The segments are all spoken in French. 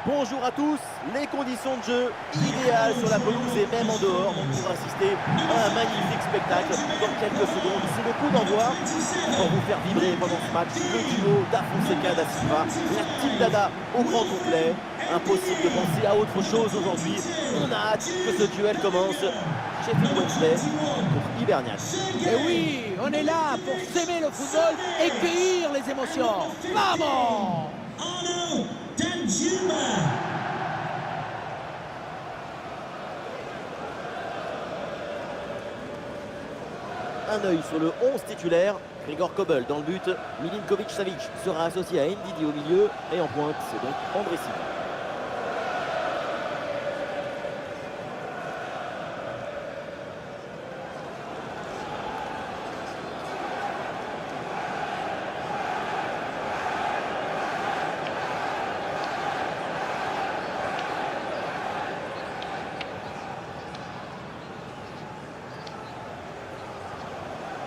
Bonjour à tous, les conditions de jeu idéales sur la pelouse et même en dehors donc pour assister à un magnifique spectacle dans quelques secondes. C'est le coup d'envoi pour vous faire vibrer pendant ce match le duo da Fonseca da Silva, la team Dada au grand complet. Impossible de penser à autre chose aujourd'hui. On a hâte que ce duel commence. Sheffield Wednesday contre Hibernian. Et oui, on est là pour s'aimer le football et cueillir les émotions. Vamos! Arno Danjuma. Un œil sur le 11 titulaire. Grigor Kobel dans le but. Milinkovic Savic sera associé à Ndidi au milieu. Et en pointe, c'est donc André Silva.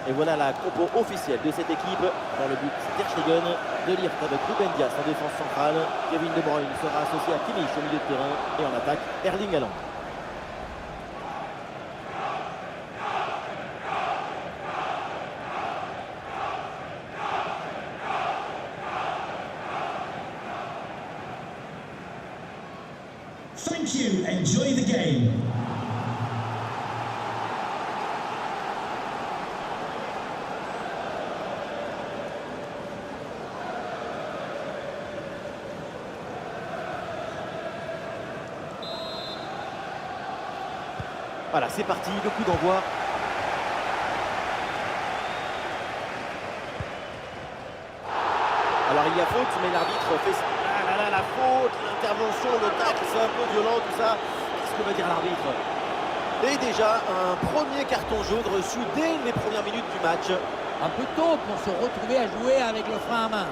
Et voilà la compo officielle de cette équipe. Dans le but, Ter Stegen, De Ligt avec Ruben Dias en défense centrale. Kevin De Bruyne sera associé à Kimmich au milieu de terrain. Et en attaque, Erling Haaland. Thank you. Enjoy the game. Voilà, c'est parti, le coup d'envoi. Alors il y a faute, mais l'arbitre fait... Ah là là, la faute, l'intervention, le tacle, c'est un peu violent tout ça. Qu'est-ce que va dire l'arbitre? Et déjà, un premier carton jaune reçu dès les premières minutes du match. Un peu tôt pour se retrouver à jouer avec le frein à main.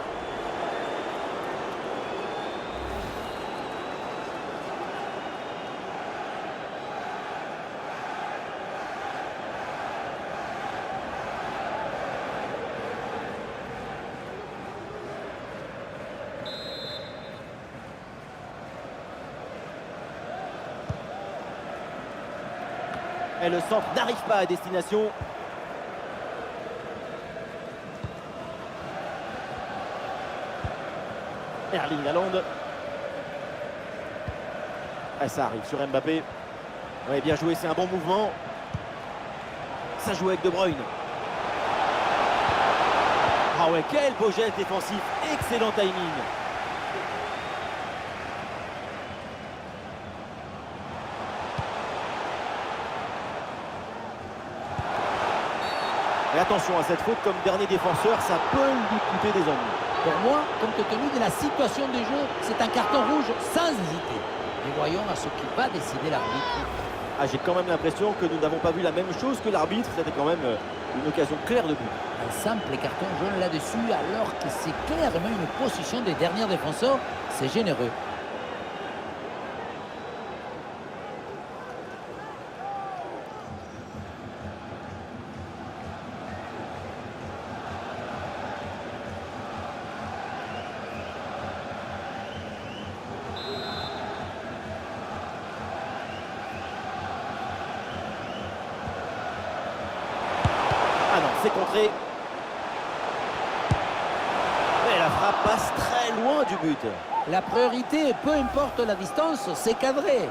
Et le centre n'arrive pas à destination. Erling Haaland. Et ça arrive sur Mbappé. Ouais, bien joué, c'est un bon mouvement. Ça joue avec De Bruyne. Ah ouais, quel beau geste défensif. Excellent timing. Et attention à cette faute, comme dernier défenseur, ça peut lui coûter des ennuis. Pour moi, compte tenu de la situation du jeu, c'est un carton rouge sans hésiter. Mais voyons à ce qui va décider l'arbitre. Ah, j'ai quand même l'impression que nous n'avons pas vu la même chose que l'arbitre. C'était quand même une occasion claire de but. Un simple carton jaune là-dessus, alors que c'est clairement une position des derniers défenseurs. C'est généreux. Ah non, c'est contré. Et la frappe passe très loin du but. La priorité, peu importe la distance, c'est cadré.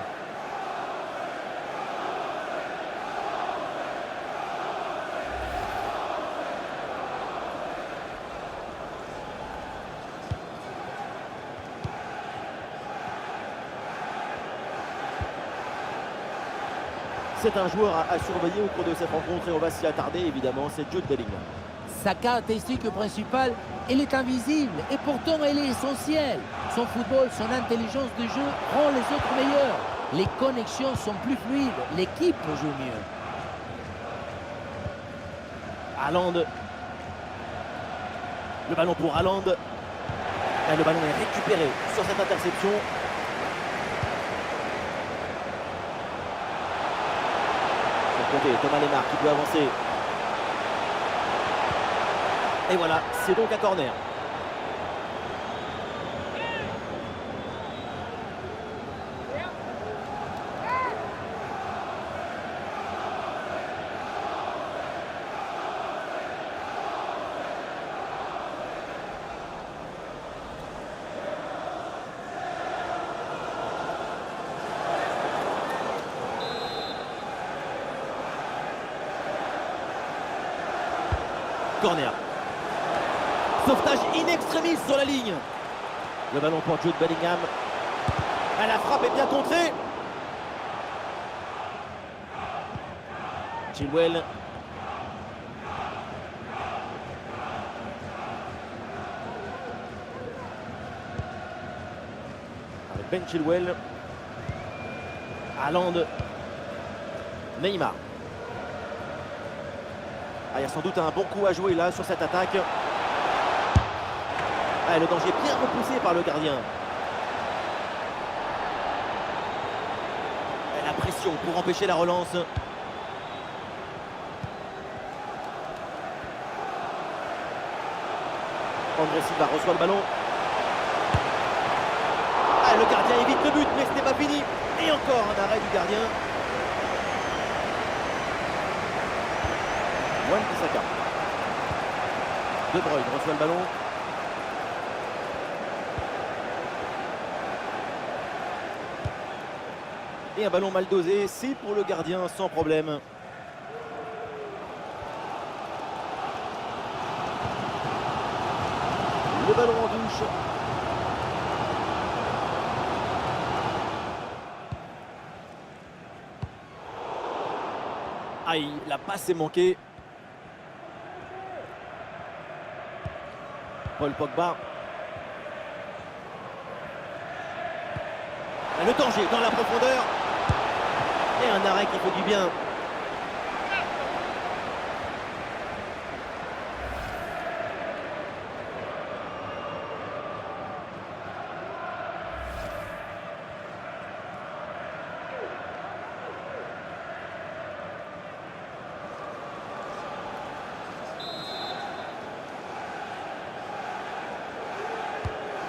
C'est un joueur à surveiller au cours de cette rencontre et on va s'y attarder évidemment, c'est Jude Bellingham. Sa caractéristique principale, elle est invisible et pourtant elle est essentielle. Son football, son intelligence de jeu rend les autres meilleurs. Les connexions sont plus fluides, l'équipe joue mieux. Haaland. Le ballon pour Haaland. Et le ballon est récupéré sur cette interception. Côté, Thomas Lemar qui peut avancer. Et voilà, c'est donc un corner. Corner. Sauvetage in extremis sur la ligne. Le ballon pour Jude Bellingham. Ah, la frappe est bien contrée. Chilwell. Avec Ben Chilwell. Haaland. Neymar. Ah, il y a sans doute un bon coup à jouer là sur cette attaque. Ah, le danger bien repoussé par le gardien. Et la pression pour empêcher la relance. André Silva reçoit le ballon. Ah, le gardien évite le but, mais ce n'est pas fini. Et encore un arrêt du gardien. Wan-Bissaka. De Bruyne reçoit le ballon. Et un ballon mal dosé, c'est pour le gardien sans problème. Le ballon en touche. Aïe, la passe est manquée. Paul Pogba. Et le danger dans la profondeur. Et un arrêt qui fait du bien.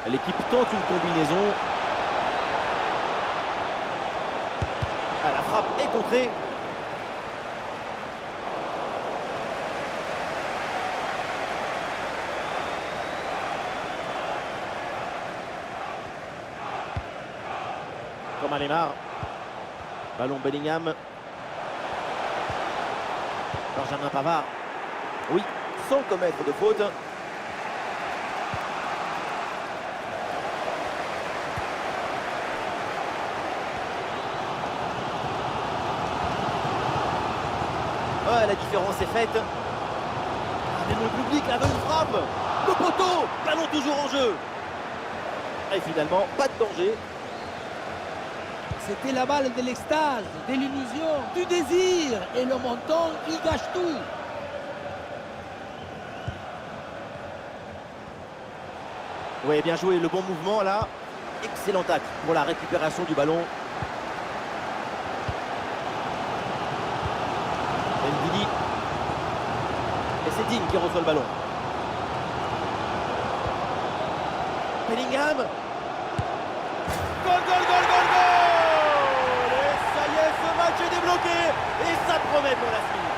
L'équipe tente une combinaison. Ah, la frappe est contrée. Comme Neymar. Ballon Bellingham. Benjamin Pavard. Oui, sans commettre de faute. Ah, la différence est faite. Ah, même le public avait une frappe. Le poteau, ballon toujours en jeu. Et finalement, pas de danger. C'était la balle de l'extase, de l'illusion, du désir. Et le montant, il gâche tout. Oui, bien joué, le bon mouvement là. Excellent acte pour la récupération du ballon. Ndidi. Et c'est Digne qui reçoit le ballon. Bellingham. Goal, goal, goal, goal, goal. Et ça y est, ce match est débloqué. Et ça promet pour la suite.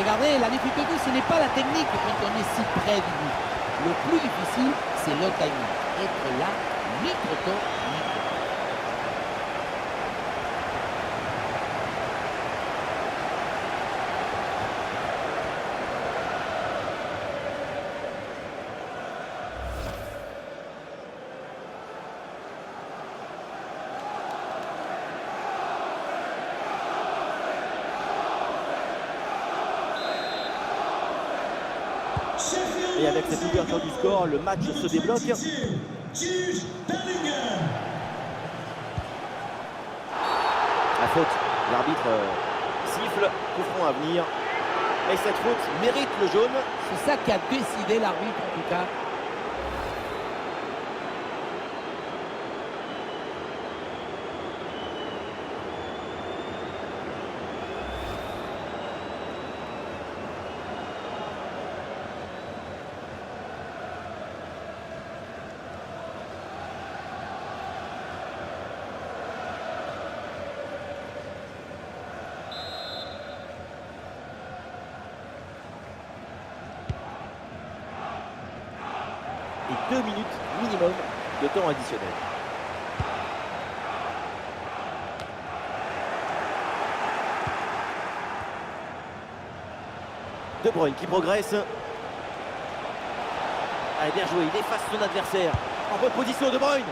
Regardez, la difficulté, ce n'est pas la technique quand on est si près du but. Le plus difficile, c'est le timing. Être là, ni trop tôt, ni trop tard. Et avec cette ouverture du score, le match se débloque. Jude Bellingham. La faute, l'arbitre siffle, coup franc à venir. Et cette faute mérite le jaune. C'est ça qui a décidé l'arbitre en tout cas. Et 2 minutes minimum de temps additionnel. De Bruyne qui progresse. Allez, bien joué, il efface son adversaire. En bonne position, De Bruyne.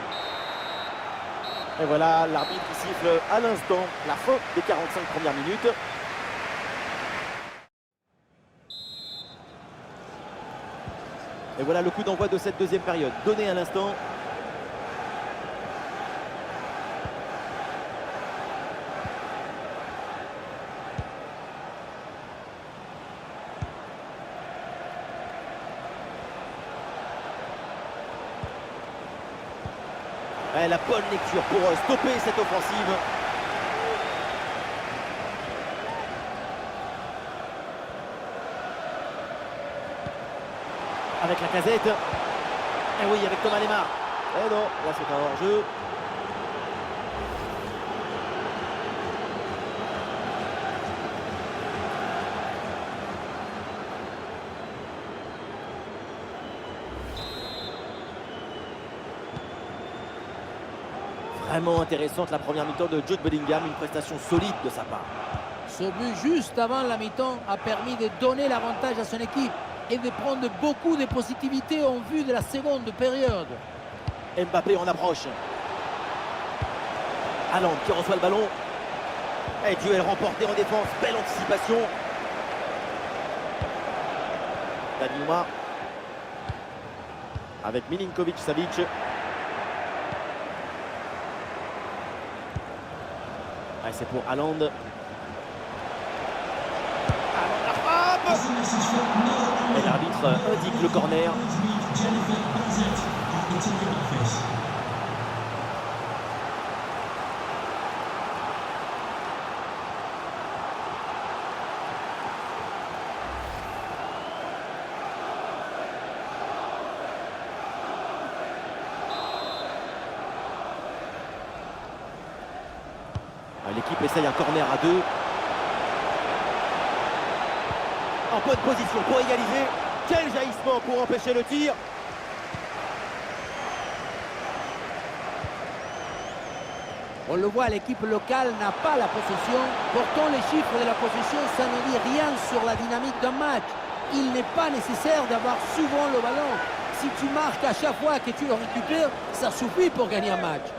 Et voilà, l'arbitre qui siffle à l'instant la fin des 45 premières minutes. Et voilà le coup d'envoi de cette deuxième période, donné à l'instant. Ouais, la bonne lecture pour stopper cette offensive. Avec la Casette. Et oui, avec Thomas Lemar. Eh non, là c'est un hors-jeu. Vraiment intéressante la première mi-temps de Jude Bellingham, une prestation solide de sa part. Ce but juste avant la mi-temps a permis de donner l'avantage à son équipe et de prendre beaucoup de positivité en vue de la seconde période. Mbappé en approche. Haaland qui reçoit le ballon. Et duel remporté en défense, belle anticipation. Danjuma. Avec Milinkovic-Savic. C'est pour Haaland. La frappe. Et l'arbitre indique le corner. L'équipe essaye un corner à 2. En bonne position pour égaliser. Quel jaillissement pour empêcher le tir. On le voit, l'équipe locale n'a pas la possession. Pourtant, les chiffres de la possession, ça ne dit rien sur la dynamique d'un match. Il n'est pas nécessaire d'avoir souvent le ballon. Si tu marques à chaque fois que tu le récupères, ça suffit pour gagner un match.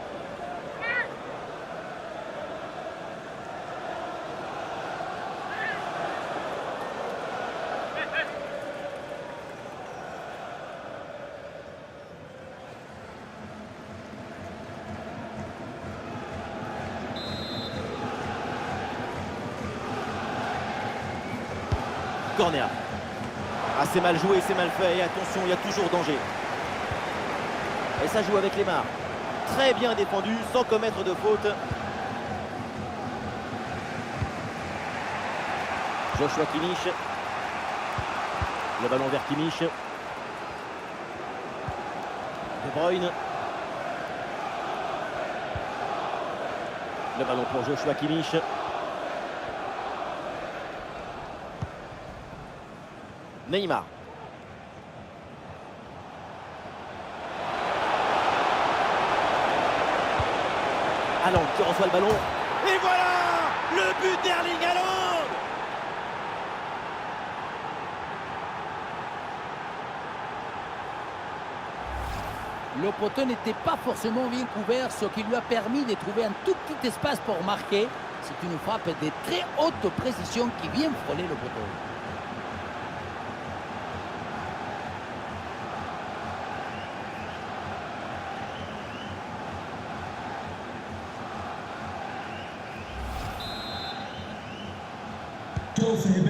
Corner. Ah, c'est mal joué, c'est mal fait. Et attention, il y a toujours danger. Et ça joue avec Lemar. Très bien défendu, sans commettre de faute. Joshua Kimmich. Le ballon vers Kimmich. De Bruyne. Le ballon pour Joshua Kimmich. Neymar. Haaland qui reçoit le ballon. Et voilà le but d'Erling Haaland. Le poteau n'était pas forcément bien couvert, ce qui lui a permis de trouver un tout petit espace pour marquer. C'est une frappe de très haute précision qui vient frôler le poteau.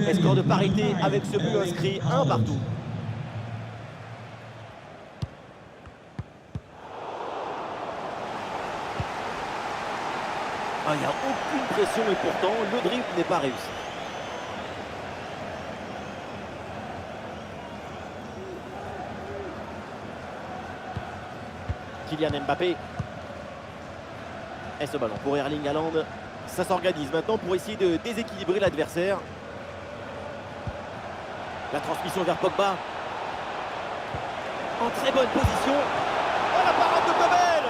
Et score de parité avec ce but inscrit, un partout. Ah, il n'y a aucune pression et pourtant le dribble n'est pas réussi. Kylian Mbappé. Et ce ballon pour Erling Haaland. Ça s'organise maintenant pour essayer de déséquilibrer l'adversaire. La transmission vers Pogba. En très bonne position. Oh, la parade de Kobel.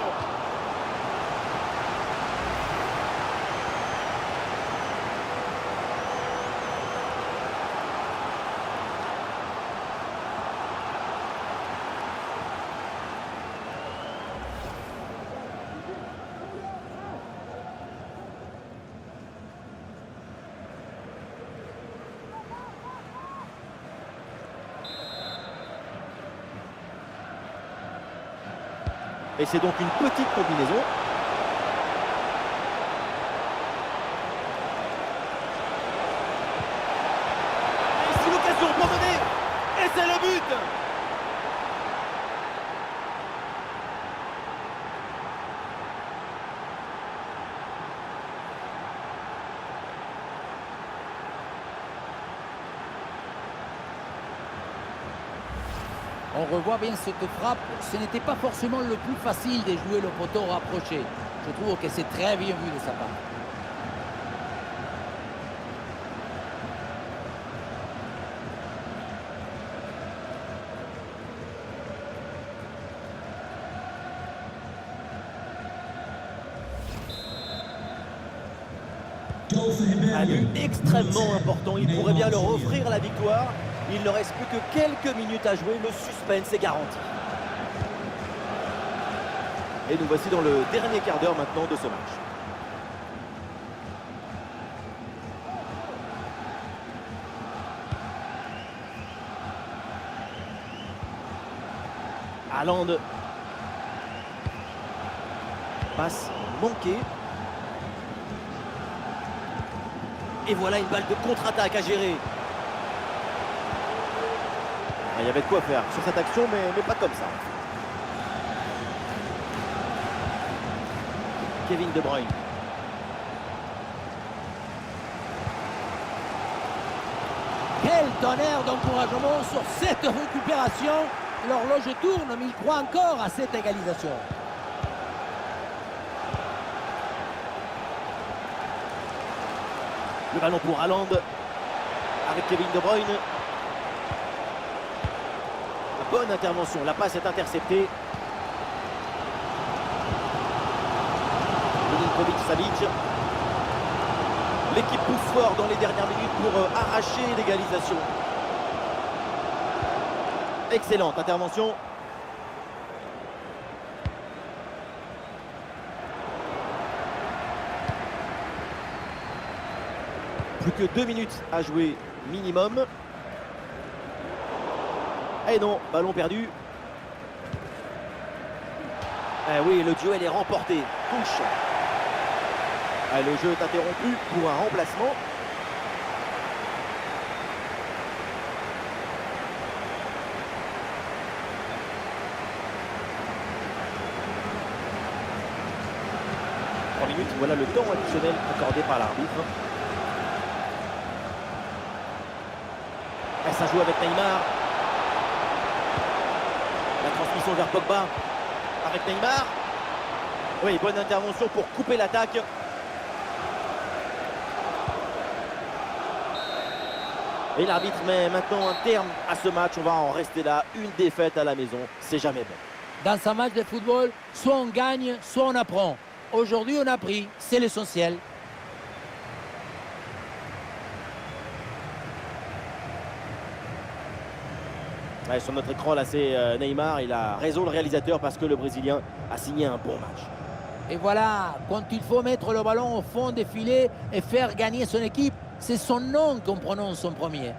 Et c'est donc une petite combinaison. Et c'est l'occasion pour mener. Et c'est le but. On revoit bien cette frappe. Ce n'était pas forcément le plus facile de jouer le poteau rapproché. Je trouve que c'est très bien vu de sa part. Un but extrêmement important. Il pourrait bien leur offrir la victoire. Il ne reste plus que quelques minutes à jouer. Le suspense est garanti. Et nous voici dans le dernier quart d'heure maintenant de ce match. Haaland. Passe manquée. Et voilà une balle de contre-attaque à gérer. Il y avait de quoi faire sur cette action, mais pas comme ça. Kevin De Bruyne. Quel tonnerre d'encouragement sur cette récupération. L'horloge tourne, mais il croit encore à cette égalisation. Le ballon pour Haaland avec Kevin De Bruyne. La bonne intervention, la passe est interceptée. Milinkovic-Savic. L'équipe pousse fort dans les dernières minutes pour arracher l'égalisation. Excellente intervention. Plus que 2 minutes à jouer minimum. Et non, ballon perdu. Eh oui, le duel est remporté. Touche. Ah, le jeu est interrompu pour un remplacement. Minutes, voilà le temps additionnel accordé par l'arbitre. Et ça joue avec Neymar. La transmission vers Pogba avec Neymar. Oui, bonne intervention pour couper l'attaque. Et l'arbitre met maintenant un terme à ce match. On va en rester là. Une défaite à la maison, c'est jamais bon. Dans un match de football, soit on gagne, soit on apprend. Aujourd'hui, on a pris, c'est l'essentiel. Ouais, sur notre écran, là, c'est Neymar. Il a raison, le réalisateur, parce que le Brésilien a signé un bon match. Et voilà, quand il faut mettre le ballon au fond des filets et faire gagner son équipe, c'est son nom qu'on prononce en premier.